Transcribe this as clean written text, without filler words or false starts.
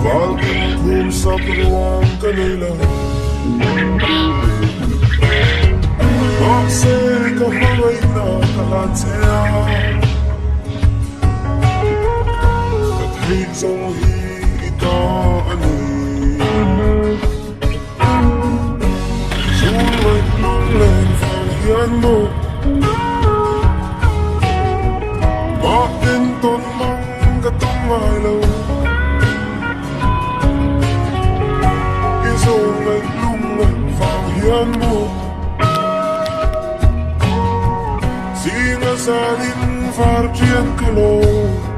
Valging kung sa puruang kanila Bakse kahaway na kalatea Kathig sang hiitaani Sulay lunglen valian mo Makin ton mang katungay law Sulay lunglen valian mo Singa sa din farcian kalong